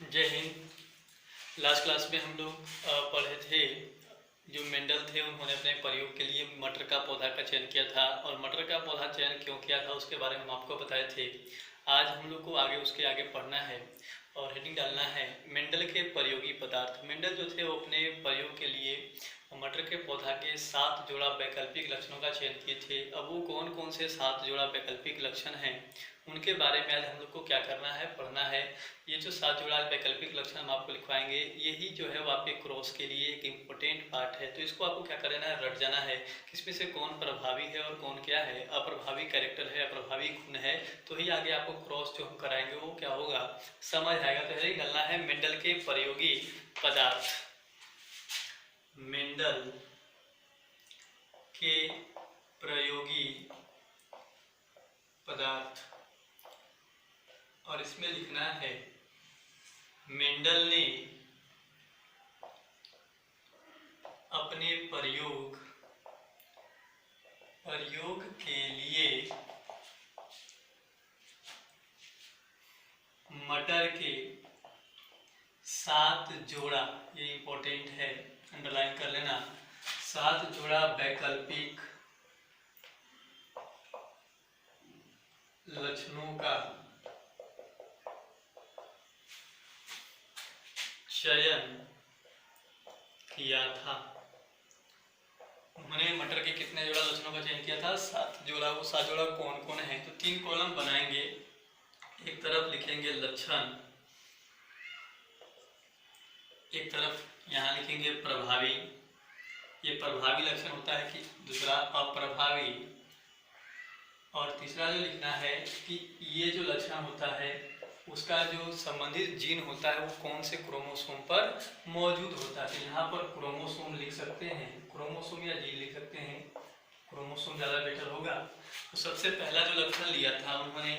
जय Hind. Last class में हम लोग पढ़े थे। जो मेंडल थे उन्होंने अपने प्रयोग के लिए मटर का पौधा का चयन किया था, और मटर का पौधा चयन क्यों किया था उसके बारे में हम आपको बताए थे। आज हम लोग को उसके आगे पढ़ना है और हेडिंग डालना है मेंडल के प्रयोगी पदार्थ। मेंडल जो थे वो अपने प्रयोग के लिए मटर के पौधा के 7 जोड़ा वैकल्पिक लक्षणों का चयन किए थे। अब वो कौन कौन से 7 जोड़ा वैकल्पिक लक्षण हैं उनके बारे में आज हम लोग को क्या करना है, पढ़ना है। ये जो 7 जोड़ा वैकल्पिक लक्षण हम आपको लिखवाएंगे, यही जो है वो आपके क्रॉस के लिए एक इम्पोर्टेंट पार्ट है। तो इसको आपको क्या करना है, रट जाना है किसमें से कौन प्रभावी है और कौन क्या है, अप्रभावी कैरेक्टर है, अप्रभावी गुण है। तो ही आगे आपको क्रॉस जो हम कराएंगे वो क्या होगा, समझ आएगा। तो यही गलना है मेंडल के प्रयोगी पदार्थ। मेंडल के प्रयोगी पदार्थ, और इसमें लिखना है मेंडल ने अपने प्रयोग के लिए मटर के 7 जोड़ा, ये इंपॉर्टेंट है, अंडरलाइन कर लेना, 7 जोड़ा वैकल्पिक लक्षणों का चयन किया था। उन्होंने मटर के कितने जोड़ा लक्षणों का चयन किया था, 7 जोड़ा। वो 7 जोड़ा कौन कौन है, तो 3 कॉलम बनाएंगे। एक तरफ लिखेंगे लक्षण, एक तरफ यहाँ लिखेंगे प्रभावी, ये प्रभावी लक्षण होता है कि दूसरा अप्रभावी, और तीसरा जो लिखना है कि ये जो लक्षण होता है उसका जो संबंधित जीन होता है वो कौन से क्रोमोसोम पर मौजूद होता है। तो यहाँ पर क्रोमोसोम लिख सकते हैं, क्रोमोसोम या जीन लिख सकते हैं, क्रोमोसोम ज़्यादा बेटर होगा। तो सबसे पहला जो लक्षण लिया था उन्होंने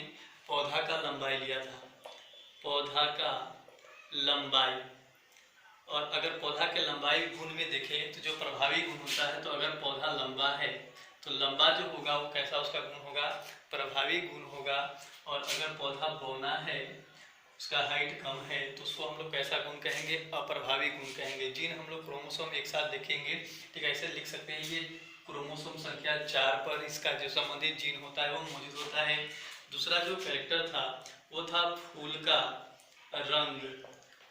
पौधा का लंबाई लिया था, पौधा का लंबाई। और अगर पौधा के लंबाई गुण में देखें तो जो प्रभावी गुण होता है, तो अगर पौधा लंबा है तो लंबा जो होगा वो कैसा उसका गुण होगा, प्रभावी गुण होगा। और अगर पौधा बौना है, उसका हाइट कम है, तो उसको हम लोग कैसा गुण कहेंगे, अप्रभावी गुण कहेंगे। जीन हम लोग क्रोमोसोम एक साथ देखेंगे, ठीक है, ऐसे लिख सकते हैं। ये क्रोमोसोम संख्या 4 पर इसका जो संबंधित जीन होता है वो मौजूद होता है। दूसरा जो कैरेक्टर था वो था फूल का रंग,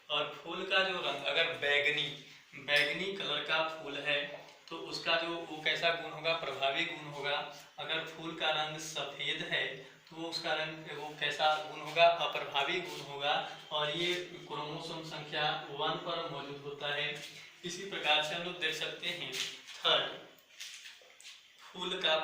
और फूल का जो रंग अगर बैगनी कलर का फूल है तो उसका जो वो कैसा गुण होगा, प्रभावी गुण होगा। अगर फूल का रंग सफ़ेद है तो वो उसका रंग वो कैसा गुण होगा, अप्रभावी गुण होगा। और ये क्रोमोसोम संख्या 1 पर मौजूद होता है। इसी प्रकार से हम लोग देख सकते हैं थर्ड, फूल का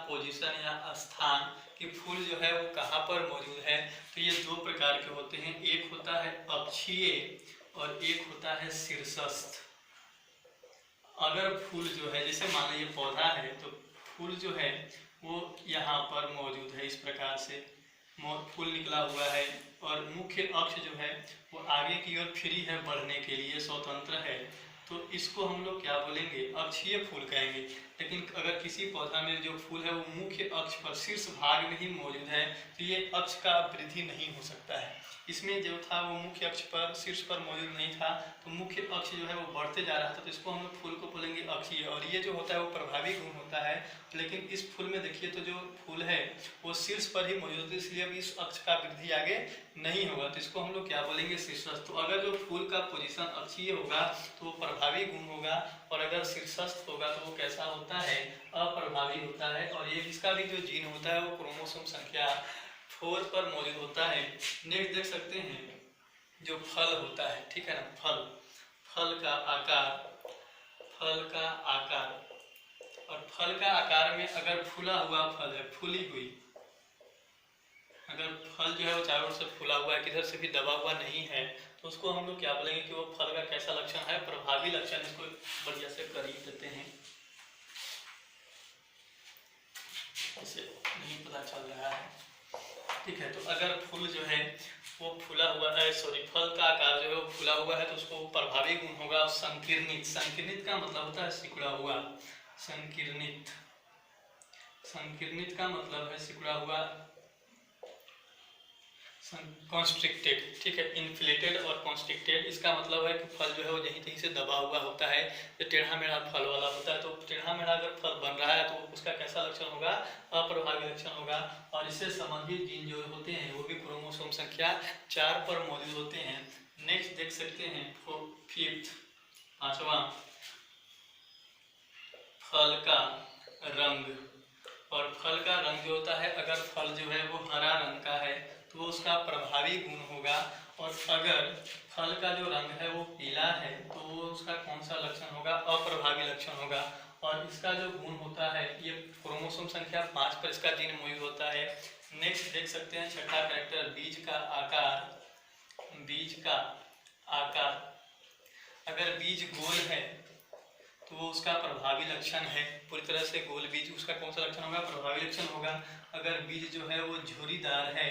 पोजीशन या स्थान कि फूल जो है वो कहाँ पर मौजूद है। तो ये 2 प्रकार के होते हैं, एक होता है अक्षीय और एक होता है शीर्षस्थ। अगर फूल जो है, जैसे मान लीजिए पौधा है, तो फूल जो है वो यहाँ पर मौजूद है, इस प्रकार से फूल निकला हुआ है, और मुख्य अक्ष जो है वो आगे की ओर फ्री है, बढ़ने के लिए स्वतंत्र है। तो इसको हम लोग क्या बोलेंगे, अक्षीय फूल कहेंगे। लेकिन अगर किसी पौधा में जो फूल है वो मुख्य अक्ष पर शीर्ष भाग में ही मौजूद है, तो ये अक्ष का वृद्धि नहीं हो सकता है। इसमें जो था वो मुख्य अक्ष पर, शीर्ष पर मौजूद नहीं था, तो मुख्य अक्ष जो है वो बढ़ते जा रहा था, तो इसको हम लोग फूल को बोलेंगे अक्षीय। और ये जो होता है वो प्रभावी गुण होता है। लेकिन इस फूल में देखिए तो जो फूल है वो शीर्ष पर ही मौजूद है, इसलिए अब इस अक्ष का वृद्धि आगे नहीं होगा, तो इसको हम लोग क्या बोलेंगे, शीर्षस्थ। तो अगर जो फूल का पोजीशन अक्षीय होगा तो वो प्रभावी गुण होगा, और अगर शीर्षस्थ होगा तो वो कैसा होता है, अप्रभावी होता है। और ये इसका भी जो जीन होता है वो क्रोमोसोम संख्या 4 पर मौजूद होता है। नेक्स्ट देख सकते हैं जो फल होता है, ठीक है ना, फल का आकार, और फल का आकार में अगर फूला हुआ फल है, फूली हुई, अगर फल जो है वो चारों ओर से फूला हुआ है, किधर से भी दबा हुआ नहीं है, तो उसको हम लोग क्या बोलेंगे कि वो फल का कैसा लक्षण है, प्रभावी लक्षण। इसको बढ़िया से कर ही देते हैं, इसे नहीं पता चल रहा है, ठीक है। तो अगर फूल जो है वो फूला हुआ है, फल का आकार जो है वो फूला हुआ है, तो उसको प्रभावी गुण होगा संकीर्णित का मतलब होता है सिकुड़ा हुआ, संकीर्णित का मतलब है सिकुड़ा हुआ। कॉन्स्ट्रिक्टेड, ठीक है, इन्फ्लेटेड और कॉन्स्ट्रिक्टेड। इसका मतलब है कि फल जो है वो यहीं कहीं से दबा हुआ होता है, जो टेढ़ा मेढ़ा फल वाला होता है। तो टेढ़ा मेढ़ा अगर फल बन रहा है तो उसका कैसा लक्षण होगा? अप्रभावी लक्षण होगा। और इससे संबंधित जीन जो होते हैं वो भी क्रोमोसोम संख्या 4 पर मौजूद होते हैं। नेक्स्ट देख सकते हैं फिफ्थ, पांचवा, फल का रंग। और फल का रंग जो होता है, अगर फल जो है वो हरा रंग का है तो उसका प्रभावी गुण होगा। और अगर फल का जो रंग है वो पीला है तो उसका कौन सा लक्षण होगा? अप्रभावी लक्षण होगा। और इसका जो गुण होता है, ये क्रोमोसोम संख्या 5 पर इसका जीन मौजूद होता है। नेक्स्ट देख सकते हैं छठा कैरेक्टर, बीज का आकार। बीज का आकार, अगर बीज गोल है तो वो उसका प्रभावी लक्षण है। पूरी तरह से गोल बीज, उसका कौन सा लक्षण होगा? प्रभावी लक्षण होगा। अगर बीज जो है वो झुर्रीदार है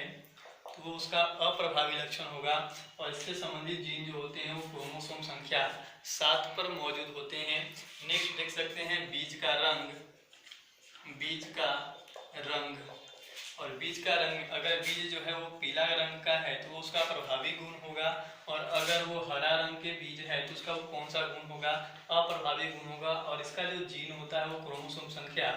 तो वो उसका अप्रभावी लक्षण होगा। और इससे संबंधित जीन जो होते हैं वो क्रोमोसोम संख्या 7 पर मौजूद होते हैं। नेक्स्ट देख सकते हैं बीज का रंग। बीज का रंग, और बीज का रंग, अगर बीज जो है वो पीला रंग का है तो उसका प्रभावी गुण होगा। और अगर वो हरा रंग के बीज है तो उसका वो कौन सा गुण होगा? अप्रभावी गुण होगा। और इसका जो जीन होता है वो क्रोमोसोम संख्या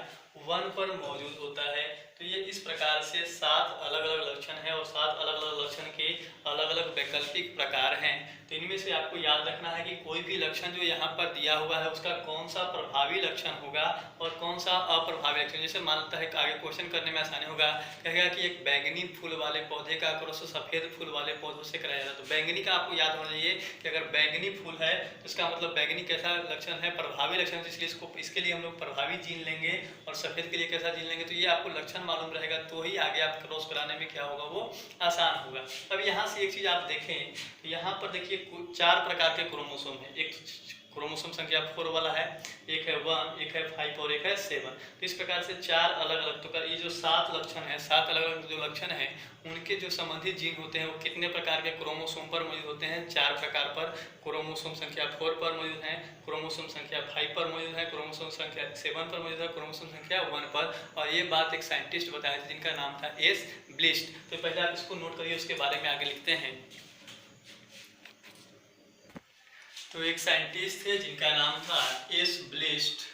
1 पर मौजूद होता है। तो ये इस प्रकार से 7 अलग अलग लक्षण है और 7 अलग अलग लक्षण के अलग अलग वैकल्पिक प्रकार हैं। तो इनमें से आपको याद रखना है कि कोई भी लक्षण जो यहाँ पर दिया हुआ है उसका कौन सा प्रभावी लक्षण होगा और कौन सा अप्रभावी लक्षण। जैसे मानता है कि आगे क्वेश्चन करने में आसानी होगा, कहेगा कि एक बैंगनी फूल वाले पौधे का क्रॉस सफेद फूल वाले पौधों से कराया जाता है। तो बैंगनी का आपको याद होना चाहिए कि अगर बैंगनी फूल है तो इसका मतलब बैंगनी कैसा लक्षण है? प्रभावी लक्षण। इसलिए इसके लिए हम लोग प्रभावी जीन लेंगे। और सफेद के लिए कैसा जीन लेंगे? तो ये आपको लक्षण मालूम रहेगा तो ही आगे आप क्रॉस कराने में क्या होगा? वो आसान होगा। अब यहाँ से एक चीज आप देखें तो यहाँ पर देखिए 4 प्रकार के क्रोमोसोम है। एक क्रोमोसोम संख्या 4 वाला है, एक है 1, एक है 5 और एक है 7। तो इस प्रकार से 4 अलग अलग, तो ये जो 7 लक्षण है, 7 अलग अलग जो लक्षण है उनके जो संबंधित जीन होते हैं वो कितने प्रकार के क्रोमोसोम पर मौजूद होते हैं? 4 प्रकार पर। क्रोमोसोम संख्या 4 पर मौजूद है, क्रोमोसोम संख्या 5 पर मौजूद है, क्रोमोसोम संख्या 7 पर मौजूद है, क्रोमोसोम संख्या 1 पर। और ये बात एक साइंटिस्ट बताए थे जिनका नाम था एस ब्लिस्ट। तो पहले आप इसको नोट करिए, उसके बारे में आगे लिखते हैं। तो एक साइंटिस्ट थे जिनका नाम था एस ब्लिस्ट,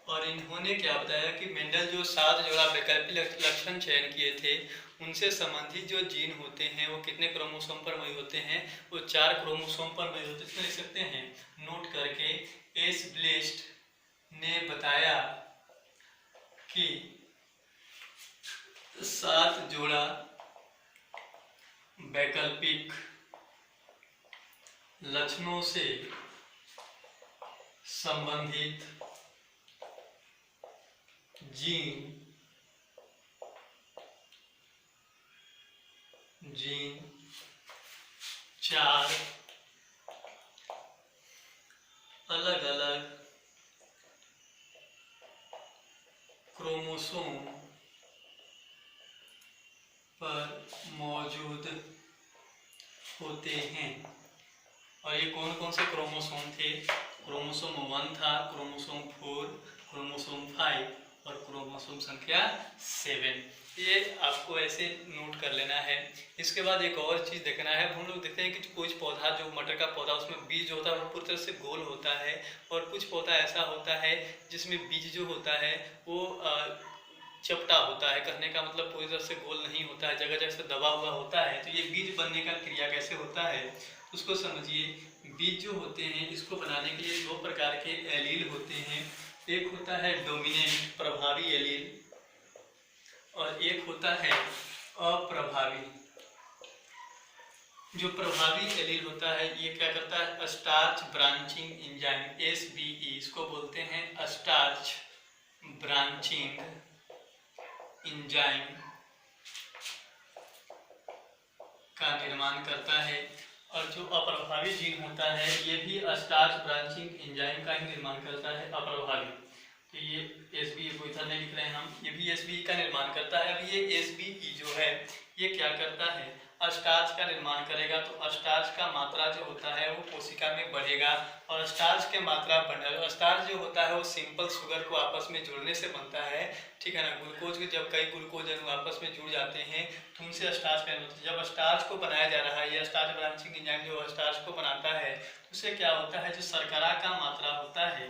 और इन्होंने क्या बताया कि मेंडल जो 7 जोड़ा वैकल्पिक लक्षण चयन किए थे उनसे संबंधित जो जीन होते हैं वो कितने क्रोमोसोम पर मौजूद होते हैं? वो 4 क्रोमोसोम पर मौजूद होते हैं। इसमें लिख सकते हैं नोट करके, एस ब्लिस्ट ने बताया कि 7 जोड़ा वैकल्पिक लक्षणों से संबंधित जीन 4 अलग अलग क्रोमोसोम पर मौजूद होते हैं। और ये कौन कौन से क्रोमोसोम थे? क्रोमोसोम 1 था, क्रोमोसोम 4, क्रोमोसोम 5 और क्रोमोसोम संख्या 7। ये आपको ऐसे नोट कर लेना है। इसके बाद एक और चीज़ देखना है। हम लोग देखते हैं कि कुछ पौधा, जो मटर का पौधा, उसमें बीज होता है वो पूरी तरह से गोल होता है, और कुछ पौधा ऐसा होता है जिसमें बीज जो होता है वो चपटा होता है। कहने का मतलब पूरी तरह से गोल नहीं होता है, जगह जगह से दबा हुआ होता है। तो ये बीज बनने का क्रिया कैसे होता है उसको समझिए। बीज जो होते हैं इसको बनाने के लिए 2 प्रकार के एलील होते हैं। एक होता है डोमिनेंट प्रभावी एलील और एक होता है अप्रभावी। जो प्रभावी एलील होता है ये क्या करता है? स्टार्च ब्रांचिंग एंजाइम, SBE, इसको बोलते हैं स्टार्च ब्रांचिंग एंजाइम का निर्माण करता है। और जो अप्रभावी जीन होता है ये भी स्टार्च ब्रांचिंग एंजाइम का ही निर्माण करता है, अप्रभावी। तो ये SBE को इधर नहीं लिख रहे हैं हम, ये भी SBE का निर्माण करता है। अब ये SBE जो है ये क्या करता है? स्टार्च का निर्माण करेगा तो स्टार्च का मात्रा जो होता है वो कोशिका में बढ़ेगा और स्टार्च के मात्रा बढ़ेगा। स्टार्च जो होता है वो सिंपल शुगर को आपस में जोड़ने से बनता है, ठीक है ना। ग्लूकोज के जब कई ग्लूकोज अणु आपस में जुड़ जाते हैं तो उनसे स्टार्च का निर्माण होता है। जब स्टार्च को बनाया जा रहा है या स्टार्च ब्रांचिंग एंजाइम जो स्टार्च को बनाता है तो उससे क्या होता है, जो शर्करा का मात्रा होता है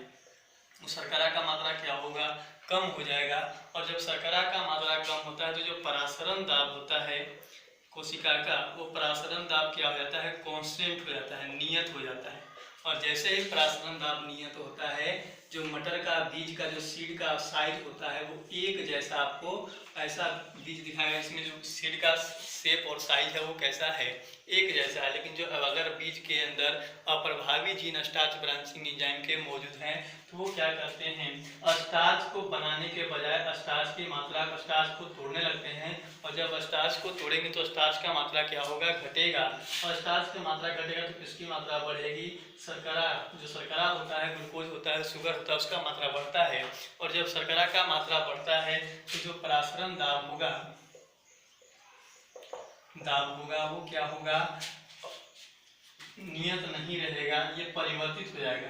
उस शर्करा का मात्रा क्या होगा, कम हो जाएगा। और जब शर्करा का मात्रा कम होता है तो जो परासरण दाब होता है कोशिका का, वो परासरण दाब क्या हो जाता है, कांस्टेंट हो जाता है, नियत हो जाता है। और जैसे ही परासरण दाब नियत होता है, जो मटर का बीज का जो सीड का साइज होता है वो एक जैसा आपको ऐसा बीज दिखाएगा, इसमें जो सीड का शेप और साइज है वो कैसा है, एक जैसा है। लेकिन जो अगर बीज के अंदर अप्रभावी जीन स्टार्च ब्रांचिंग एंजाइम के मौजूद हैं तो वो क्या करते हैं, स्टार्च को बनाने के बजाय स्टार्च की मात्रा स्टार्च को तोड़ने लगते हैं। और जब स्टार्च को तोड़ेंगे तो स्टार्च का मात्रा क्या होगा, घटेगा। और स्टार्च की मात्रा घटेगा तो किसकी मात्रा बढ़ेगी, शर्करा, जो शर्करा होता है, ग्लूकोज होता है, शुगर होता है, उसका मात्रा बढ़ता है। और जब शर्करा का मात्रा बढ़ता है तो जो परासरण दाब होगा वो क्या होगा, नियत नहीं रहेगा, ये परिवर्तित हो जाएगा।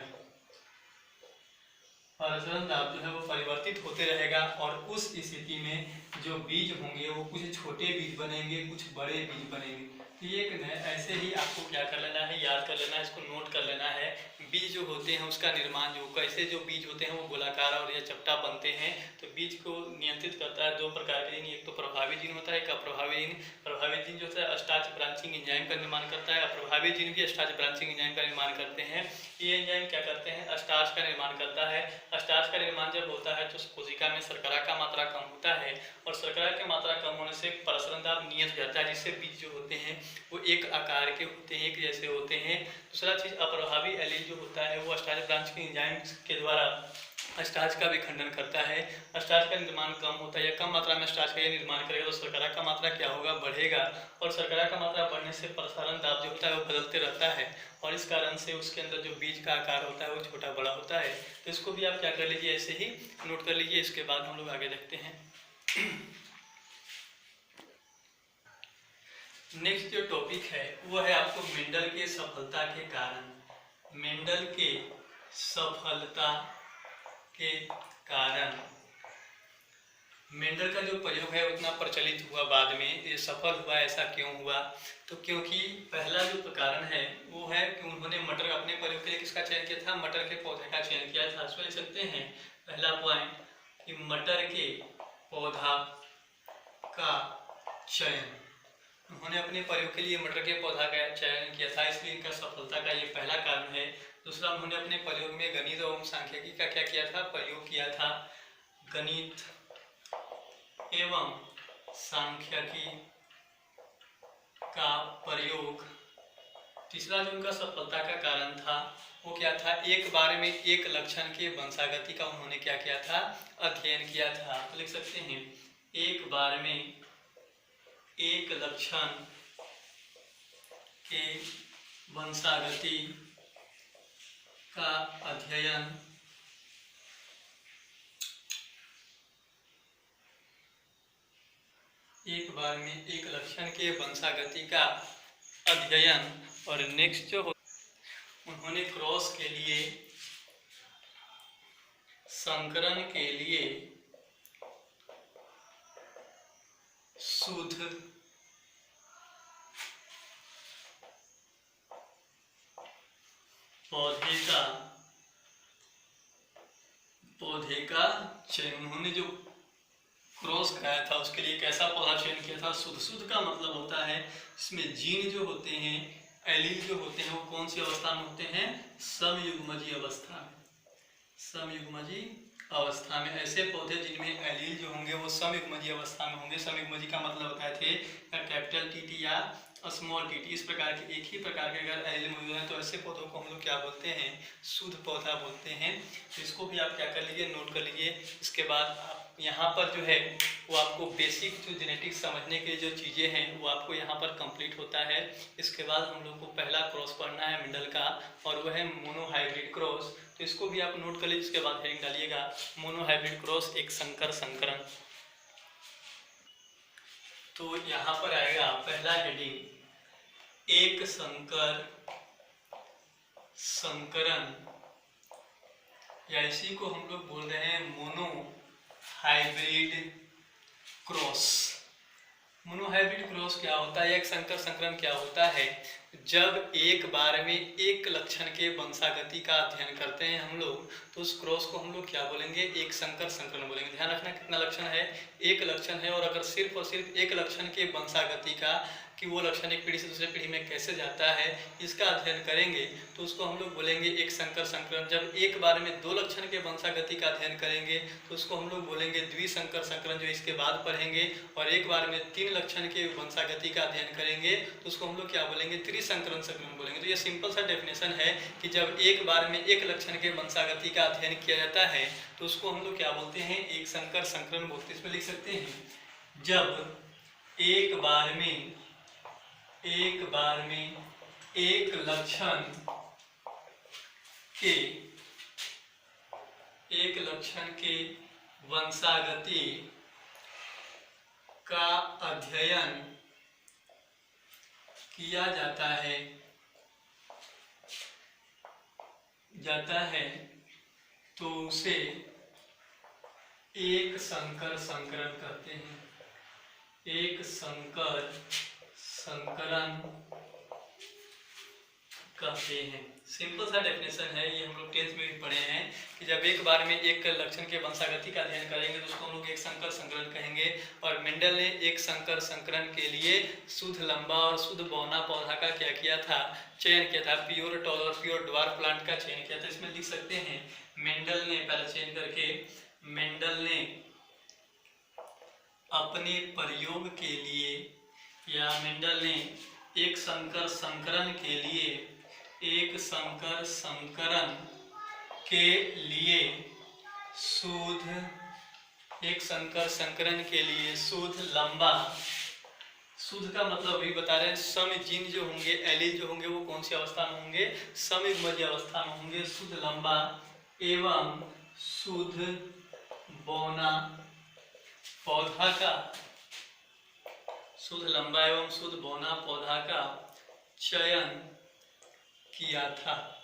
परासरण दाब जो है वो परिवर्तित होते रहेगा और उस स्थिति में जो बीज होंगे वो कुछ छोटे बीज बनेंगे, कुछ बड़े बीज बनेंगे। तो ये ऐसे ही आपको क्या कर लेना है, याद कर लेना है, इसको नोट कर लेना है। बीज जो होते हैं उसका निर्माण जो कैसे जो बीज होते हैं वो गोलाकार और या चपटा बनते हैं। तो बीज को नियंत्रित करता है दो प्रकार के जीन, एक तो प्रभावी जीन होता है, एक अप्रभावी जीन। प्रभावी जीन जो होता है स्टार्च ब्रांचिंग एंजाइम का निर्माण करता है, अप्रभावी जीन भी स्टार्च ब्रांचिंग एंजाइम का निर्माण करते हैं। ये एंजाइम क्या करते हैं, स्टार्च का निर्माण करता है। स्टार्च का निर्माण जब होता है तो कोशिका में शर्करा का मात्रा कम होता है और शर्करा की मात्रा कम होने से परासरण दाब नियत हो जाता है, जिससे बीज जो होते हैं वो एक आकार के होते हैं, एक जैसे होते हैं। दूसरा चीज अप्रभावी एलील जो होता है वो स्टार्च ब्रांचिंग एंजाइम के द्वारा स्टार्च का भी खंडन करता है। स्टार्च का निर्माण कम होता है या कम मात्रा में स्टार्च का ये निर्माण करेगा तो शर्करा का मात्रा क्या होगा, बढ़ेगा। और शर्करा का मात्रा बढ़ने से प्रसारण दाब जो होता है वो बदलते रहता है और इस कारण से उसके अंदर जो बीज का आकार होता है वो छोटा बड़ा होता है। तो इसको भी आप क्या कर लीजिए, ऐसे ही नोट कर लीजिए। इसके बाद हम लोग आगे देखते हैं। नेक्स्ट जो टॉपिक है वो है आपको मेंडल के सफलता के कारण। मेंडल के सफलता के कारण मेंडल का जो प्रयोग है उतना प्रचलित हुआ, बाद में ये सफल हुआ। ऐसा क्यों हुआ, तो क्योंकि पहला जो कारण है वो है कि उन्होंने मटर अपने प्रयोग के लिए किसका चयन किया था, मटर के पौधे का चयन किया था। इसमें लिख सकते हैं पहला पॉइंट कि मटर के पौधा का चयन, उन्होंने अपने प्रयोग के लिए मटर के पौधा का चयन किया था, इसलिए इनका सफलता का ये पहला कारण है। दूसरा, उन्होंने अपने प्रयोग में गणित एवं सांख्यिकी का क्या किया था, प्रयोग किया था। गणित एवं सांख्यिकी का प्रयोग। तीसरा जो उनका सफलता का कारण था वो क्या था, एक बार में एक लक्षण के वंशागति का उन्होंने क्या किया था, अध्ययन किया था। तो लिख सकते हैं एक बार में एक लक्षण के वंशागति का अध्ययन एक बार में एक लक्षण के वंशागति का अध्ययन। और नेक्स्ट जो उन्होंने क्रॉस के लिए, संकरण के लिए शुद्ध पौधे का चयन, उन्होंने जो क्रॉस कराया था उसके लिए कैसा पौधा चयन किया था, शुद्ध। शुद्ध का मतलब होता है इसमें जीन जो होते हैं, एलील जो होते हैं वो कौन सी अवस्था में होते हैं, समयुग्मजी अवस्था में। समयुग्मजी अवस्था में ऐसे पौधे जिनमें एलील जो होंगे वो समयुग्मजी अवस्था में होंगे। समयुग्मजी का मतलब होता है कैपिटल टी या स्मॉल टी। इस प्रकार के एक ही प्रकार के अगर एलील मौजूद हैं तो ऐसे पौधों को हम लोग क्या बोलते हैं, शुद्ध पौधा बोलते हैं। तो इसको भी आप क्या कर लीजिए, नोट कर लीजिए। इसके बाद आप यहाँ पर जो है वो आपको बेसिक जो जेनेटिक्स समझने के जो चीज़ें हैं वो आपको यहाँ पर कंप्लीट होता है। इसके बाद हम लोग को पहला क्रॉस पढ़ना है मेंडल का, और वह है मोनोहाइब्रिड क्रॉस। तो इसको भी आप नोट कर लीजिए। इसके बाद हेडिंग डालिएगा मोनोहाइब्रिड क्रॉस एक संकर संकरण। तो यहाँ पर आएगा पहला हेडिंग एक संकर संकरण, या इसी को हम लोग बोल रहे हैं mono hybrid cross. Mono hybrid cross क्या होता है, एक संकर संकरण क्या होता है? जब एक बार में एक लक्षण के वंशागति का अध्ययन करते हैं हम लोग, तो उस क्रॉस को हम लोग क्या बोलेंगे? एक संकर संकरण बोलेंगे। ध्यान रखना कितना लक्षण है? एक लक्षण है, और अगर सिर्फ और सिर्फ एक लक्षण के वंशागति का, कि वो लक्षण एक पीढ़ी से दूसरे पीढ़ी में कैसे जाता है, इसका अध्ययन करेंगे तो उसको हम लोग बोलेंगे एक संकर संकरण। जब एक बार में दो लक्षण के वंशागति का अध्ययन करेंगे तो उसको हम लोग बोलेंगे द्विसंकर संकरण, जो इसके बाद पढ़ेंगे। और एक बार में तीन लक्षण के वंशागति का अध्ययन करेंगे तो उसको हम लोग क्या बोलेंगे? त्रिसंकरण संकरण बोलेंगे। तो ये सिंपल सा डेफिनेशन है कि जब एक बार में एक लक्षण के वंशागति का अध्ययन किया जाता है तो उसको हम लोग क्या बोलते हैं? एक संकर संकरण बोलते हैं। इसमें लिख सकते हैं, जब एक बार में एक लक्षण के वंशागति का अध्ययन किया जाता है तो उसे एक संकर संकरण कहते हैं। एक संकर संकरण कहते हैं। सिंपल सा डेफिनेशन है, ये हम लोग 10th में भी पढ़े हैं कि जब एक बार में एक लक्षण के वंशागति का अध्ययन करेंगे तो उसको हम लोग एक संकर संकरण कहेंगे। और मेंडल ने एक संकर संकरण के लिए शुद्ध लंबा और शुद्ध बौना पौधा का क्या किया था? चयन किया था। प्योर टॉल और प्योर ड्वार्फ प्लांट का चयन किया था। इसमें लिख सकते हैं, मेंडल ने पहले चयन करके, मेंडल ने अपने प्रयोग के लिए, या मेंडल ने एक संकर संकरण के लिए, एक संकर संकरण के लिए शुद्ध, एक संकर संकरण के लिए शुद्ध लंबा, शुद्ध का मतलब अभी बता रहे हैं, सम जीन जो होंगे, एलील जो होंगे, वो कौन सी अवस्था में होंगे? समयुग्मज अवस्था में होंगे। शुद्ध लंबा एवं शुद्ध बौना पौधा का, शुद्ध लंबा एवं शुद्ध बौना पौधा का चयन किया था।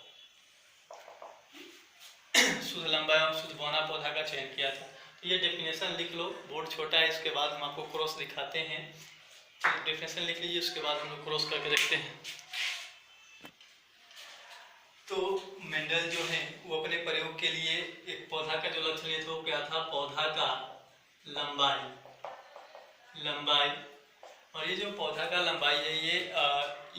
शुद्ध लंबा एवं शुद्ध बौना पौधा का चयन किया था। तो ये डेफिनेशन लिख लो, बोर्ड छोटा है, इसके बाद हम आपको क्रॉस दिखाते हैं। तो डेफिनेशन लिख लीजिए, उसके बाद हम लोग क्रॉस करके देखते हैं। तो मेंडल जो है वो अपने प्रयोग के लिए एक पौधा का जो लक्षण लिए थे वो क्या था? पौधा का लंबाई। और ये जो पौधा का लंबाई है, ये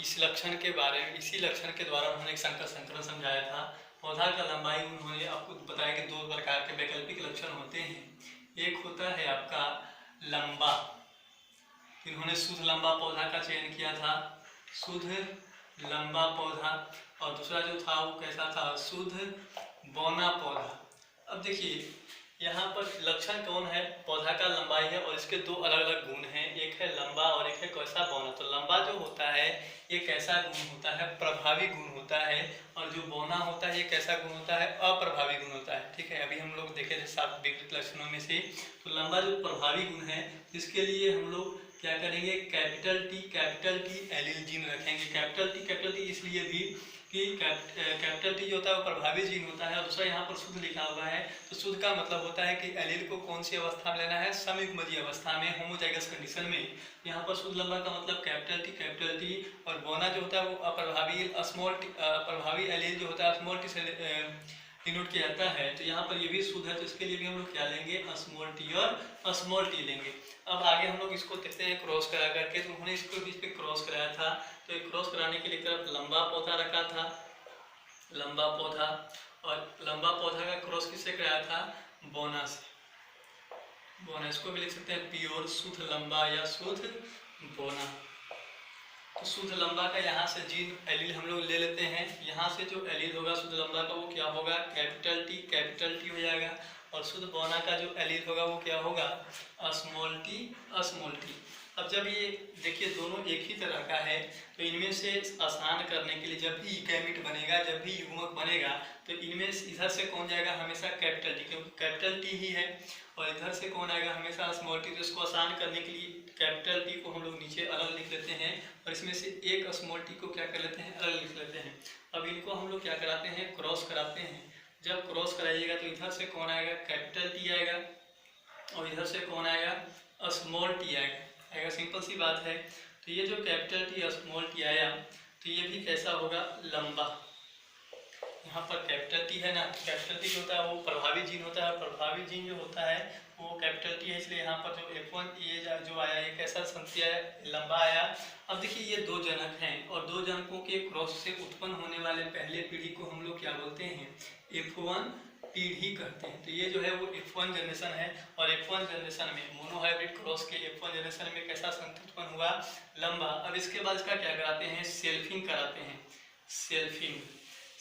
इस लक्षण के बारे में, इसी लक्षण के द्वारा उन्होंने एक संकर संकरण समझाया था। पौधा का लंबाई उन्होंने आपको बताया कि दो प्रकार के वैकल्पिक लक्षण होते हैं। एक होता है आपका लंबा, इन्होंने शुद्ध लंबा पौधा का चयन किया था, शुद्ध लंबा पौधा। और दूसरा जो था वो कैसा था? शुद्ध बौना पौधा। अब देखिए यहाँ पर लक्षण कौन है? पौधा का लंबाई है, और इसके दो अलग अलग गुण हैं, एक है लंबा और एक है कैसा? बौना। तो लंबा जो होता है ये कैसा गुण होता है? प्रभावी गुण होता है। और जो बौना होता है ये कैसा गुण होता है? अप्रभावी गुण होता है। ठीक है, अभी हम लोग देखे थे 7 विपरीत लक्षणों में से। तो लंबा जो प्रभावी गुण है, इसके लिए हम लोग क्या करेंगे? कैपिटल टी एलील जीन रखेंगे। कैपिटल टी इसलिए भी कि कैपिटल टी जो होता है वो प्रभावी जीन होता है। और दूसरा यहाँ पर शुद्ध लिखा हुआ है, तो शुद्ध का मतलब होता है कि एलील को कौन सी अवस्था में लेना है? समयुग्मजीय अवस्था में, होमोजाइगस कंडीशन में। यहाँ पर शुद्ध लंबा का मतलब कैपिटल टी, और बौना जो होता है वो अप्रभावी प्रभावी एलील जो होता है स्मॉल टी से डिनोट किया जाता है। तो यहाँ पर ये भी शुद्ध है, तो इसके लिए भी हम लोग क्या लेंगे? स्मॉल टी और स्मॉल टी लेंगे। अब आगे हम लोग इसको देखते हैं क्रॉस करा करके। तो उन्होंने इसको बीच पे क्रॉस कराया था, तो क्रॉस कराने के लिए तरफ लंबा पौधा रखा था, लंबा पौधा। और लंबा पौधा का क्रॉस किससे कराया था? बौना से। बौना, इसको भी लिख सकते हैं प्योर शुद्ध लंबा या शुद्ध बौना। तो शुद्ध लंबा का यहाँ से जीन एलील हम लोग ले लेते हैं। यहाँ से जो एलील होगा शुद्ध लंबा का वो क्या होगा? कैपिटल टी हो जाएगा। और शुद्ध बौना का जो एलील होगा वो क्या होगा? Small T. अब जब ये देखिए दोनों एक ही तरह का है, है। तो इनमें से आसान करने के लिए जब भी गैमेट बनेगा, जब भी युग्मक बनेगा, तो इनमें इधर से कौन जाएगा, हमेशा कैपिटल टी, क्योंकि कैपिटल टी ही है, और इधर से कौन आएगा, हमेशा स्मॉल टी। तो इसको आसान करने के लिए कैपिटल टी को हम लोग नीचे अलग लिख लेते हैं और इसमें से एक स्मॉल टी को क्या कर लेते हैं, अलग लिख लेते हैं। अब इनको हम लोग क्या कराते हैं, क्रॉस कराते हैं। जब क्रॉस कराइएगा तो इधर से कौन आएगा, कैपिटल टी आएगा, और इधर से कौन आएगा, स्मॉल टी आएगा। सिंपल सी बात है। तो ये जो कैपिटल टी स्मॉल टी आया, तो ये भी कैसा होगा, लंबा। यहाँ पर कैपिटल टी है ना, कैपिटल टी जो होता है वो प्रभावी जीन होता है, प्रभावी जीन जो होता है वो कैपिटल टी है, इसलिए यहाँ पर जो F1 ये जो आया, ये कैसा संख्या है, लंबा आया। अब देखिए ये दो जनक हैं और दो जनकों के क्रॉस से उत्पन्न होने वाले पहले पीढ़ी को हम लोग क्या बोलते हैं, F1 पीढ़ी कहते हैं। तो ये जो है वो F1 जनरेशन है, और F1 जनरेशन में मोनोहाइब्रिड क्रॉस के F1 जनरेशन में कैसा संख्या उत्पन्न हुआ, लंबा। अब इसके बाद इसका क्या कराते हैं, सेल्फिंग कराते हैं।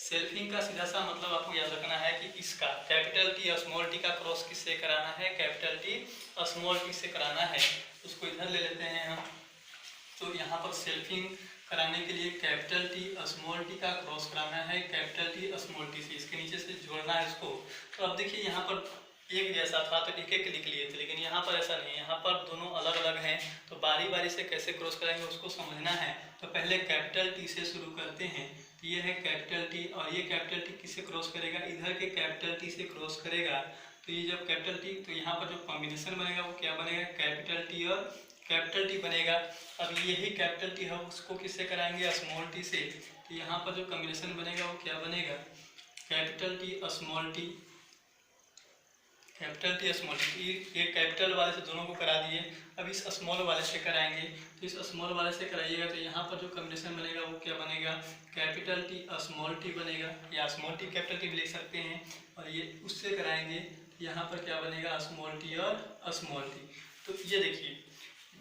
सेल्फिंग का सीधा सा मतलब आपको याद रखना है कि इसका कैपिटल टी स्मॉल टी का क्रॉस किससे कराना है, कैपिटल टी स्मॉल टी से कराना है। उसको इधर ले लेते हैं हम। तो यहाँ पर सेल्फिंग कराने के लिए कैपिटल टी स्मॉल टी का क्रॉस कराना है कैपिटल टी स्मॉल टी से, इसके नीचे से जोड़ना है इसको। तो अब देखिए यहाँ पर एक जैसा था तो एक एक लिख लिए थे, लेकिन यहाँ पर ऐसा नहीं है, यहाँ पर दोनों अलग अलग हैं। तो बारी बारी से कैसे क्रॉस कराएंगे उसको समझना है। तो पहले कैपिटल टी से शुरू करते हैं। तो ये है कैपिटल टी, और ये कैपिटल टी किससे क्रॉस करेगा, इधर के कैपिटल टी से क्रॉस करेगा। तो ये जब कैपिटल टी, तो यहाँ पर जो कॉम्बिनेशन बनेगा वो क्या बनेगा, कैपिटल टी और कैपिटल टी बनेगा। अब यही कैपिटल टी है उसको किससे कराएंगे, स्मॉल टी से। तो यहाँ पर जो कॉम्बिनेशन बनेगा वो क्या बनेगा, capital T small T, capital T small T. ये कैपिटल वाले से दोनों को करा दिए। अब इस स्मॉल वाले से कराएंगे। तो इस स्मॉल वाले से कराइएगा तो यहाँ पर जो कॉम्बिनेशन बनेगा वो क्या बनेगा, कैपिटल टी स्मॉल टी बनेगा, या स्मॉल टी कैपिटल टी भी लिख सकते हैं। और ये उससे कराएंगे तो यहाँ पर क्या बनेगा, स्मॉल टी और स्मॉल टी। तो ये देखिए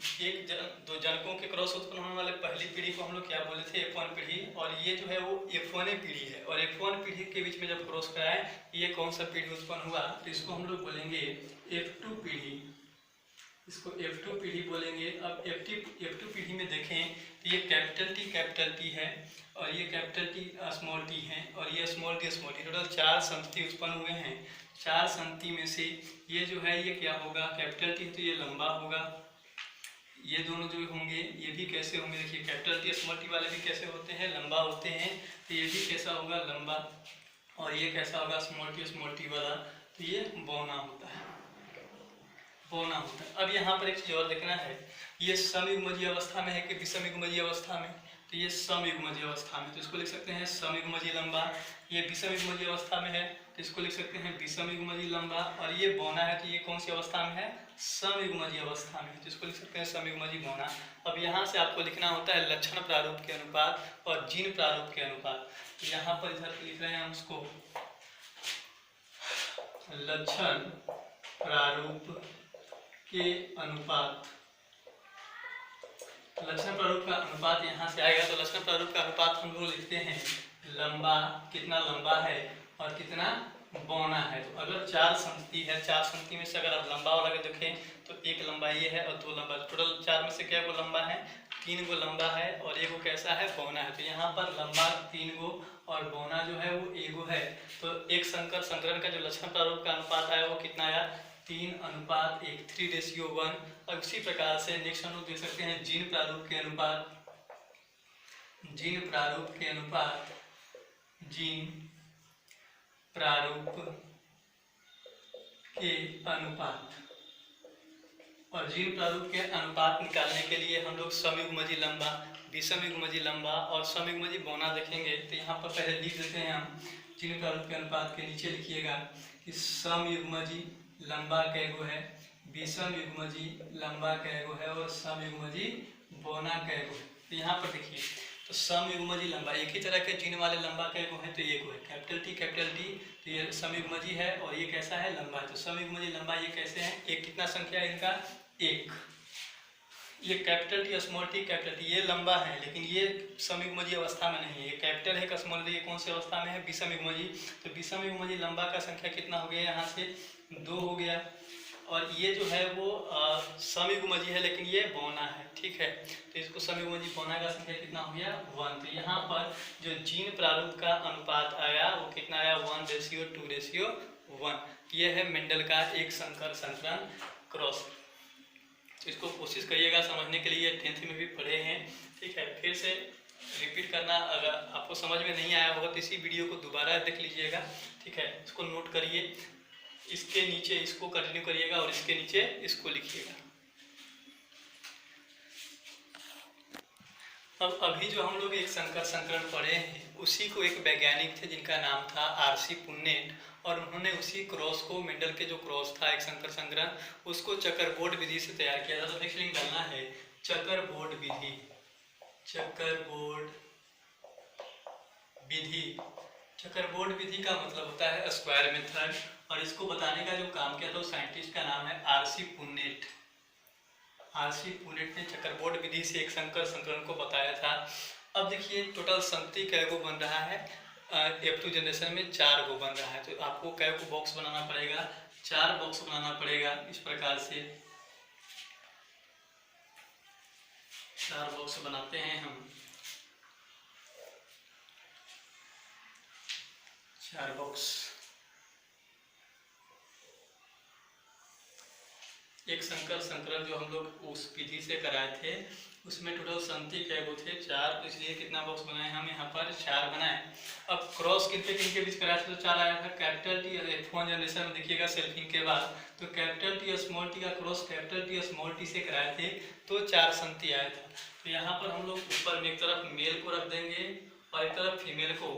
दो जनकों के क्रॉस उत्पन्न होने वाले पहली पीढ़ी को हम लोग क्या बोले थे, F1 पीढ़ी, और ये जो है वो F1 पीढ़ी है। और F1 पीढ़ी के बीच में जब क्रॉस कराए ये कौन सा पीढ़ी उत्पन्न हुआ, तो इसको हम लोग बोलेंगे F2 पीढ़ी, इसको F2 पीढ़ी बोलेंगे। अब F2 पीढ़ी में देखें तो ये कैपिटल टी है, और ये कैपिटल टी स्मॉल टी है, और ये स्मॉल टी, टोटल 4 संतति उत्पन्न हुए हैं। 4 संतति में से ये जो है ये क्या होगा, कैपिटल टी, तो ये लंबा होगा। ये दोनों जो होंगे ये भी कैसे होंगे, देखिए कैपिटल टी स्मॉल टी वाले भी कैसे होते हैं, लंबा होते हैं। तो ये भी कैसा होगा, लंबा। और ये कैसा होगा, स्मॉल टी वाला, तो ये बौना होता है, बौना होता है। अब यहाँ पर एक चीज़ और देखना है, ये समयुग्मजीय अवस्था में है कि विषमयुग्मजीय अवस्था में, तो ये समयुग्मजीय अवस्था में, तो इसको लिख सकते हैं समयुग्मजीय लंबा। ये विषमयुग्मजीय अवस्था में है तो इसको लिख सकते हैं विषमयुग्मजीय लंबा। और ये बौना है तो ये कौन सी अवस्था में है, समयुग्मजीय अवस्था में, तो इसको लिख सकते हैं समयुग्मजीय बौना। अब यहाँ से आपको लिखना होता है लक्षण प्रारूप के अनुपात और जीन प्रारूप के अनुपात। तो यहाँ पर इधर लिख रहे हैं हम उसको लक्षण प्रारूप के अनुपात। लक्षण प्रारूप का अनुपात यहाँ से आएगा। तो लक्षण प्रारूप का अनुपात हम लोग लिखते हैं लंबा, कितना लंबा है और कितना बौना है। तो अगर 4 संतति है, 4 संतति में से अगर आप लंबा वाला देखें तो एक लंबा ये है और 2 लंबा, टोटल 4 में से क्या गो लंबा है, 3 गो लंबा है और एक गो कैसा है, बौना है। तो यहाँ पर लंबा 3 गो और बौना जो है वो 1 गो है। तो एक संकरण का जो लक्षण प्रारूप का अनुपात आया वो कितना आया, 3:1, 3:1। और उसी प्रकार से नेक्स्ट हम लोग देख सकते हैं जीन प्रारूप के अनुपात, जीन प्रारूप के अनुपात, जीन प्रारूप के अनुपात। और जीन प्रारूप के अनुपात निकालने के लिए हम लोग समयुग्मजीय लंबा, विषमयुग्मजीय लंबा और समयुग्मजीय बौना देखेंगे। तो यहाँ पर पहले लिख देते हैं हम जीन प्रारूप के अनुपात के नीचे लिखिएगा कि समयुग्मजीय लंबा कैगो है, विषमयुग्मजीय लंबा कैगो है और समयुग्मजीय बौना कैगो है। तो यहाँ पर देखिए तो समयुग्मजीय लंबा एक ही तरह के जीन वाले लंबा कैगो है, तो ये को है कैपिटल टी, तो ये समयुग्मजीय है और ये कैसा है, लंबा है। तो समयुग्मजीय लंबा ये कैसे है, एक कितना संख्या है इनका, 1। ये capital T small T capital T ये लंबा है, लेकिन ये समयुग्मजीय अवस्था में नहीं है। ये कैपिटल है का स्मॉल टी, ये कौन सी अवस्था में है, विषमयुग्मजीय। तो विषमयुग्मजीय लंबा का संख्या कितना हो गया, यहाँ से 2 हो गया। और ये जो है वो समयुग्मजी है, लेकिन ये बौना है, ठीक है। तो इसको समयुग्मजी बौना का संख्या कितना हो गया 1। तो यहाँ पर जो जीन प्रारूप का अनुपात आया वो कितना आया 1:2:1। ये है मेंडल का एक संकर संकरण क्रॉस। तो इसको कोशिश करिएगा समझने के लिए, 10th में भी पढ़े हैं, ठीक है। फिर से रिपीट करना, अगर आपको समझ में नहीं आया होगा तो इसी वीडियो को दोबारा देख लीजिएगा, ठीक है। इसको नोट करिए, इसके नीचे इसको कंटिन्यू करिएगा और इसके नीचे इसको लिखिएगा। अब अभी जो हम लोग एक संकर संकरण पढ़े हैं उसी को एक वैज्ञानिक थे जिनका नाम था आरसी पुन्नेट, और उन्होंने उसी क्रॉस को, मेंडल के जो क्रॉस था एक संकर संकरण, उसको चकरबोर्ड विधि से तैयार किया था। तो नेक्स्ट लिंक डालना है चकरबोर्ड विधि। चकरबोर्ड विधि, चकरबोर्ड विधि का मतलब होता है स्क्वायर मेथड, और इसको बताने का जो काम किया था वो साइंटिस्ट का नाम है आरसी पुन्नेट। आरसी पुन्नेट ने चकरबोर्ड विधि से एक संकर संकरण को बताया था। अब देखिए टोटल संगति कै गो बन रहा है, F2 जनरेशन में 4 गो बन रहा है। तो आपको कै गो बॉक्स बनाना पड़ेगा, 4 बॉक्स बनाना पड़ेगा। इस प्रकार से 4 बॉक्स बनाते हैं हम, 4 बॉक्स। एक संकर संकरण जो हम लोग उस विधि से कराए थे उसमें टोटल संगति कै गो थे 4, तो इसलिए कितना बॉक्स बनाए हम यहाँ पर 4 बनाए। अब क्रॉस किनके बीच कराया था तो 4 आया था। कैपिटल टी F1 जनरेशन में देखिएगा सेल्फिंग के बाद, तो कैपिटल टी स्मॉल टी का cross capital T small T से कराए थे तो 4 संगति आया था। तो यहाँ पर हम लोग ऊपर में एक तरफ मेल को रख देंगे और एक तरफ फीमेल को,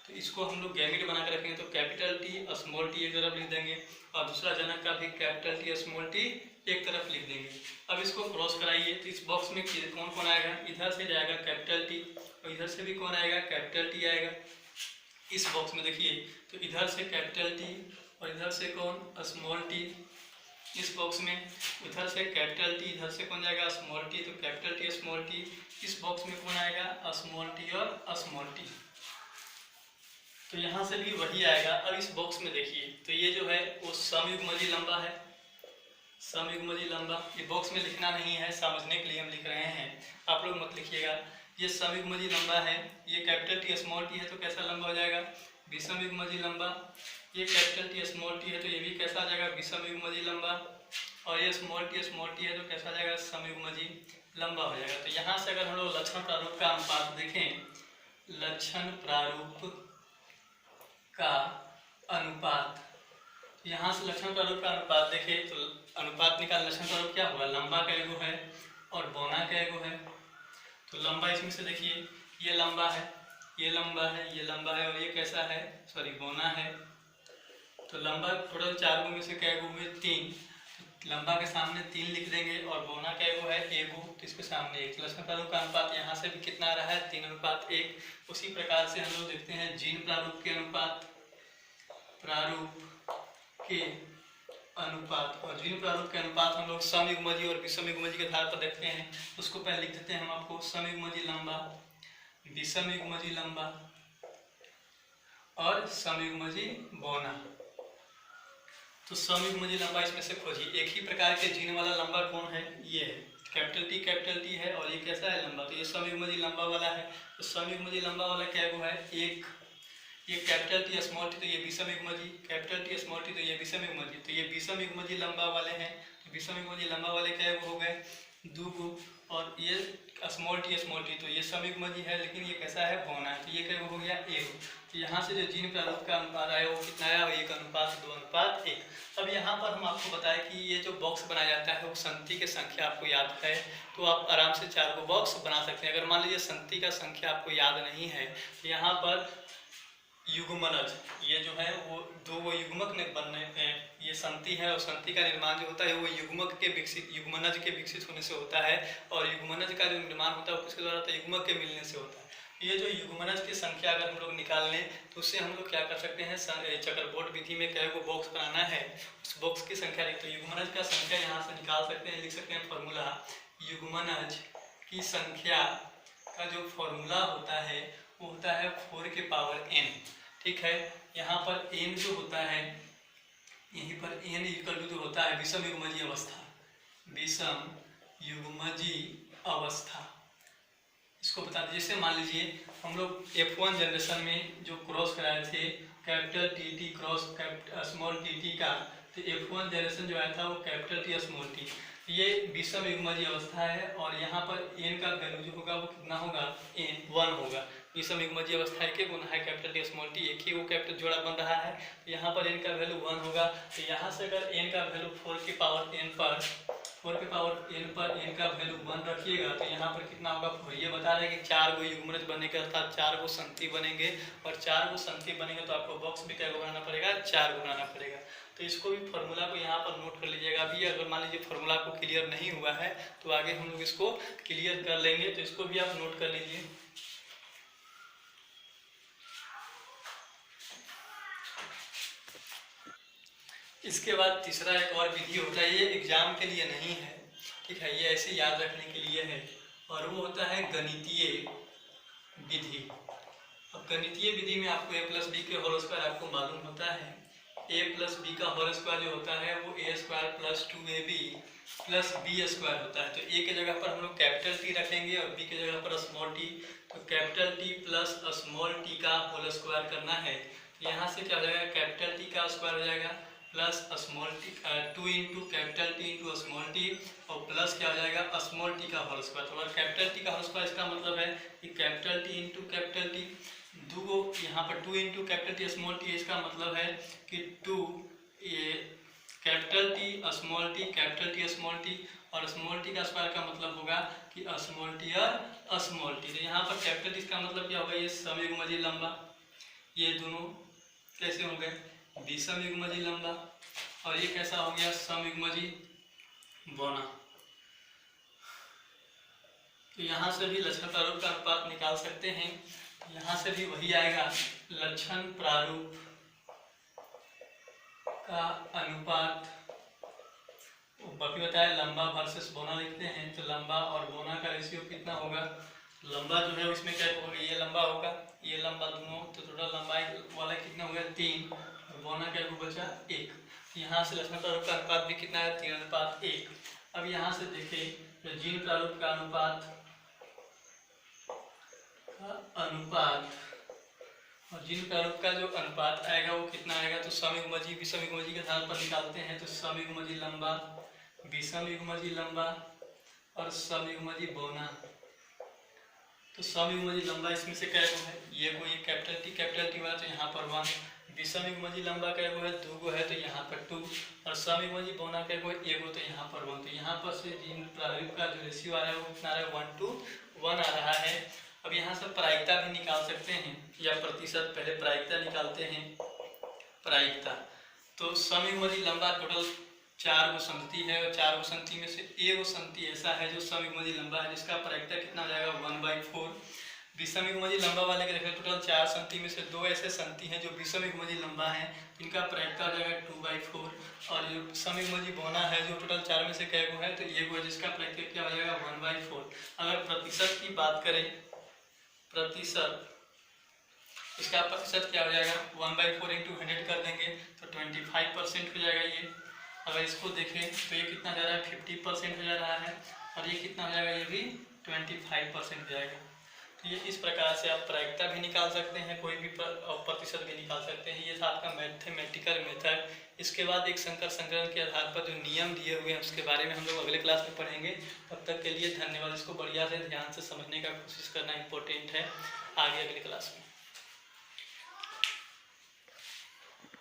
तो इसको हम लोग गैमेट बना कर रखेंगे। तो कैपिटल टी स्मॉल टी एक तरफ लिख देंगे और दूसरा जनक का भी कैपिटल टी स्मॉल टी एक तरफ लिख देंगे। अब इसको क्रॉस कराइए तो इस बॉक्स में कौन कौन आएगा, इधर से जाएगा कैपिटल टी और इधर से भी कौन आएगा कैपिटल टी आएगा। इस बॉक्स में देखिए तो इधर से कैपिटल टी और इधर से कौन स्मॉल टी। इस बॉक्स में इधर से कैपिटल टी, इधर से कौन जाएगा स्मॉल टी, तो कैपिटल टी स्मॉल टी। इस बॉक्स में कौन आएगा स्मॉल टी और स्मॉल टी, तो यहाँ से भी वही आएगा। अब इस बॉक्स में देखिए तो ये जो है वो समयुग्मजी लंबा है, समयुग्मजी लंबा। ये बॉक्स में लिखना नहीं है, समझने के लिए हम लिख रहे हैं, आप लोग मत लिखिएगा। ये समयुग्मजी लंबा है, ये कैपिटल टी स्मॉल टी है तो कैसा लंबा हो जाएगा विषमयुग्मजी लंबा। ये कैपिटल टी स्मॉल टी है तो ये भी कैसा आ जाएगा विषमयुग्मजी लंबा, और ये स्मॉल टी है तो कैसा आ जाएगा समयुग्मजी लंबा हो जाएगा। तो यहाँ से अगर हम लोग लक्षण प्रारूप का अनुपात देखें, लक्षण प्रारूप का अनुपात, यहाँ से लक्षण प्रारूप का अनुपात देखें तो अनुपात निकाल, लक्षण प्रारूप क्या होगा, लंबा कै गो है और बौना कै गो है। तो लंबा इसमें से देखिए ये लंबा है, ये लंबा है, ये लंबा है और ये कैसा है सॉरी बौना है। तो लंबा टोटल 4 गो में से कै गो हुए 3, तो लंबा के सामने 3 लिख देंगे और बौना कै गो है 1 गो, तो इसके सामने 1। लक्षण प्रारूप का अनुपात यहाँ से भी कितना आ रहा है 3:1। उसी प्रकार से हम लोग देखते हैं जीन प्रारूप के अनुपात, प्रारूप के अनुपात, और जीन प्रारूप के अनुपात हम लोग समयुग्मजी और विषमयुग्मजी के आधार पर देखते हैं। उसको पहले लिख देते हैं हम आपको, समयुग्मजी लंबा, विषमयुग्मजी लंबा और समयुग्मजी बौना। तो समयुग्मजी लंबा इसमें से खोजिए। एक ही प्रकार के जीन वाला लंबा कौन है, ये है कैपिटल टी है और ये कैसा है लंबा, तो ये समयुग्मजी लंबा वाला है। तो समयुग्मजी लंबा वाला क्या है, 1। ये कैपिटल टी स्मॉल टी तो ये विषमयुग्मजी, कैपिटल टी स्मॉल टी तो ये विषमयुग्मजी, तो ये विषमयुग्मजी लंबा वाले हैं। तो विषमयुग्मजी लंबा वाले क्या हो गए 2 गो, और ये स्मॉल टी तो ये समयुग्मजी है लेकिन ये कैसा है बौना है, तो ये क्या हो गया 1। तो यहाँ से जो जीन प्रारूप का अनुपात आया वो कितना आया 1:2:1। अब यहाँ पर हम आपको बताएं कि ये जो बॉक्स बनाया जाता है वो संगति की संख्या आपको याद है तो आप आराम से 4 गो बॉक्स बना सकते हैं। अगर मान लीजिए संगति का संख्या आपको याद नहीं है तो यहाँ पर युग्मनज, ये जो है वो 2 गो युग्मक ने बनने, ये संगति है और संगति का निर्माण जो होता है वो युग्मक के विकसित, युग्मनज के विकसित होने से होता है। और युग्मनज का जो निर्माण होता है वो किसके द्वारा होता है, युग्मक के मिलने से होता है। ये जो युग्मनज की संख्या अगर हम लोग निकाल लें तो उससे हम लोग क्या कर सकते हैं, चकरबोर्ड विधि में कै गो बॉक्स बनाना है उस बॉक्स की संख्या लिखते हैं। युग्मनज का संख्या यहाँ से निकाल सकते हैं, लिख सकते हैं फॉर्मूला, युग्मनज की संख्या का जो फॉर्मूला होता है वो होता है 4 के पावर n, ठीक है। यहाँ पर n जो होता है यहीं पर n इक्वल टू होता है विषम युग्मजीय अवस्था, विषम युग्मजीय अवस्था। इसको बता दीजिए, जैसे मान लीजिए हम लोग F1 जनरेशन में जो क्रॉस कराए थे capital T cross small T का, तो F1 जनरेशन जो आया था वो कैपिटल टी स्मॉल टी, ये विषम युग्मजीय अवस्था है। और यहाँ पर n का वैल्यू जो होगा वो कितना होगा, n 1 होगा। विषम युग्मजीय अवस्था एक गुना है कैपिटल टी स्मॉल टी, एक ही वो कैपिटल जोड़ा बन रहा है, तो यहाँ पर n का वैल्यू 1 होगा। तो यहाँ से अगर n का वैल्यू 4 के पावर n पर n का वैल्यू 1 रखिएगा तो यहाँ पर कितना होगा 4। ये बता रहे हैं कि 4 गो युग्मनज बनेंगे अर्थात 4 गो संति बनेंगे, और 4 गो संति बनेंगे तो आपको बॉक्स भी क्या बनाना पड़ेगा, 4 बनाना पड़ेगा। तो इसको भी फॉर्मूला को यहाँ पर नोट कर लीजिएगा। अभी अगर मान लीजिए फॉर्मूला को क्लियर नहीं हुआ है तो आगे हम लोग इसको क्लियर कर लेंगे, तो इसको भी आप नोट कर लीजिए। इसके बाद तीसरा एक और विधि होता है, ये एग्जाम के लिए नहीं है, ठीक है, ये ऐसे याद रखने के लिए है, और वो होता है गणितीय विधि। अब गणितीय विधि में आपको a प्लस बी के होल स्क्वायर आपको मालूम होता है। a प्लस बी का होल स्क्वायर जो होता है वो a square plus 2ab plus B square होता है। तो a के जगह पर हम लोग कैपिटल टी रखेंगे और b के जगह पर स्मॉल टी, तो capital T plus small T का होल स्क्वायर करना है। तो यहाँ से क्या हो जाएगा, कैपिटल टी का स्क्वायर हो जाएगा plus small T 2 into capital T into small T, और प्लस क्या हो जाएगा स्मॉल टी का होल स्क्वायर। तो अगर कैपिटल टी का होल स्क्वायर इसका मतलब है कि capital T into capital T, दो यहाँ पर 2 into capital T small T, इसका मतलब है कि 2 ये capital T small T capital T small T, और स्मॉल टी का स्क्वायर का मतलब होगा कि स्मॉल टी और स्मॉल टी। तो यहाँ पर कैपिटल टी का मतलब क्या होगा, ये समयुग्मजीय लंबा, ये दोनों कैसे हो गए विषमयुग्मजीय लंबा, और ये कैसा हो गया समयुग्मजीय बौना। तो यहाँ से भी लक्षण प्रारूप का अनुपात निकाल सकते हैं। यहाँ से भी वही आएगा, लक्षण प्रारूप का अनुपात। बाकी बताया लंबा वर्सेस बोना लिखते हैं, तो लंबा और बोना का रेशियो कितना होगा, लंबा जो है उसमें क्या होगा, ये लंबा होगा ये लंबा दोनों, तो टोटल लंबाई वाला कितना हो गया 3, और बोना क्या बचा 1। यहाँ से लक्षण प्रारूप का अनुपात भी कितना है 3:1। अब यहाँ से देखें तो जीन प्रारूप का अनुपात और जीन प्रारूप का जो अनुपात आएगा वो कितना आएगा, तो समयुग्मजीय विषमयुग्मजीय के आधार पर निकालते हैं। तो समयुग्मजीय लंबा, विषमयुग्मजीय लंबा और समयुग्मजीय बौना। तो समयुग्मजीय लंबा इसमें से क्या है, ये कोई कैपिटल टी वाला, तो यहाँ पर 1। विषमयुग्मजीय लंबा क्या है 2 गो है, तो यहाँ पर 2, और समयुग्मजीय बौना क्या है 1 गो, तो यहाँ पर 1। तो यहाँ पर से जीन प्रारूप का जो रेशियो आ रहा है वो कितना आ रहा है 1:1 आ रहा है। अब यहाँ से प्रायिकता भी निकाल सकते हैं या प्रतिशत, पहले प्रायिकता निकालते हैं। प्रायिकता तो समयुग्मजीय लंबा टोटल 4 गो संति है, और 4 गो संति में से एक संति ऐसा है जो समयुग्मजीय लंबा है जिसका प्रायिकता कितना हो जाएगा 1/4। विषमयुग्मजीय लंबा वाले के देखें टोटल 4 संति में से 2 ऐसे संति हैं जो विषमयुग्मजीय लंबा है, इनका प्रायिकता हो जाएगा 2/4। और जो समयुग्मजीय बौना है जो टोटल 4 में से कै गो है, तो ये गो जिसका प्रायिकता क्या हो जाएगा 1/4। अगर प्रतिशत की बात करें, प्रतिशत इसका प्रतिशत क्या हो जाएगा 1/4 इंटू 100 कर देंगे तो 25% हो जाएगा ये। अगर इसको देखें तो ये कितना जा रहा है 50% हो जा रहा है, और ये कितना हो जाएगा ये भी 25% हो जाएगा। तो ये इस प्रकार से आप प्रायिकता भी निकाल सकते हैं, कोई भी प्रतिशत भी निकाल सकते हैं। ये था आपका मैथमेटिकल मेथड। इसके बाद एक संकर संकलन के आधार पर जो नियम दिए हुए हैं उसके बारे में हम लोग अगले क्लास में पढ़ेंगे। तब तक के लिए धन्यवाद। इसको बढ़िया से ध्यान से समझने का कोशिश करना इम्पोर्टेंट है आगे अगले क्लास में।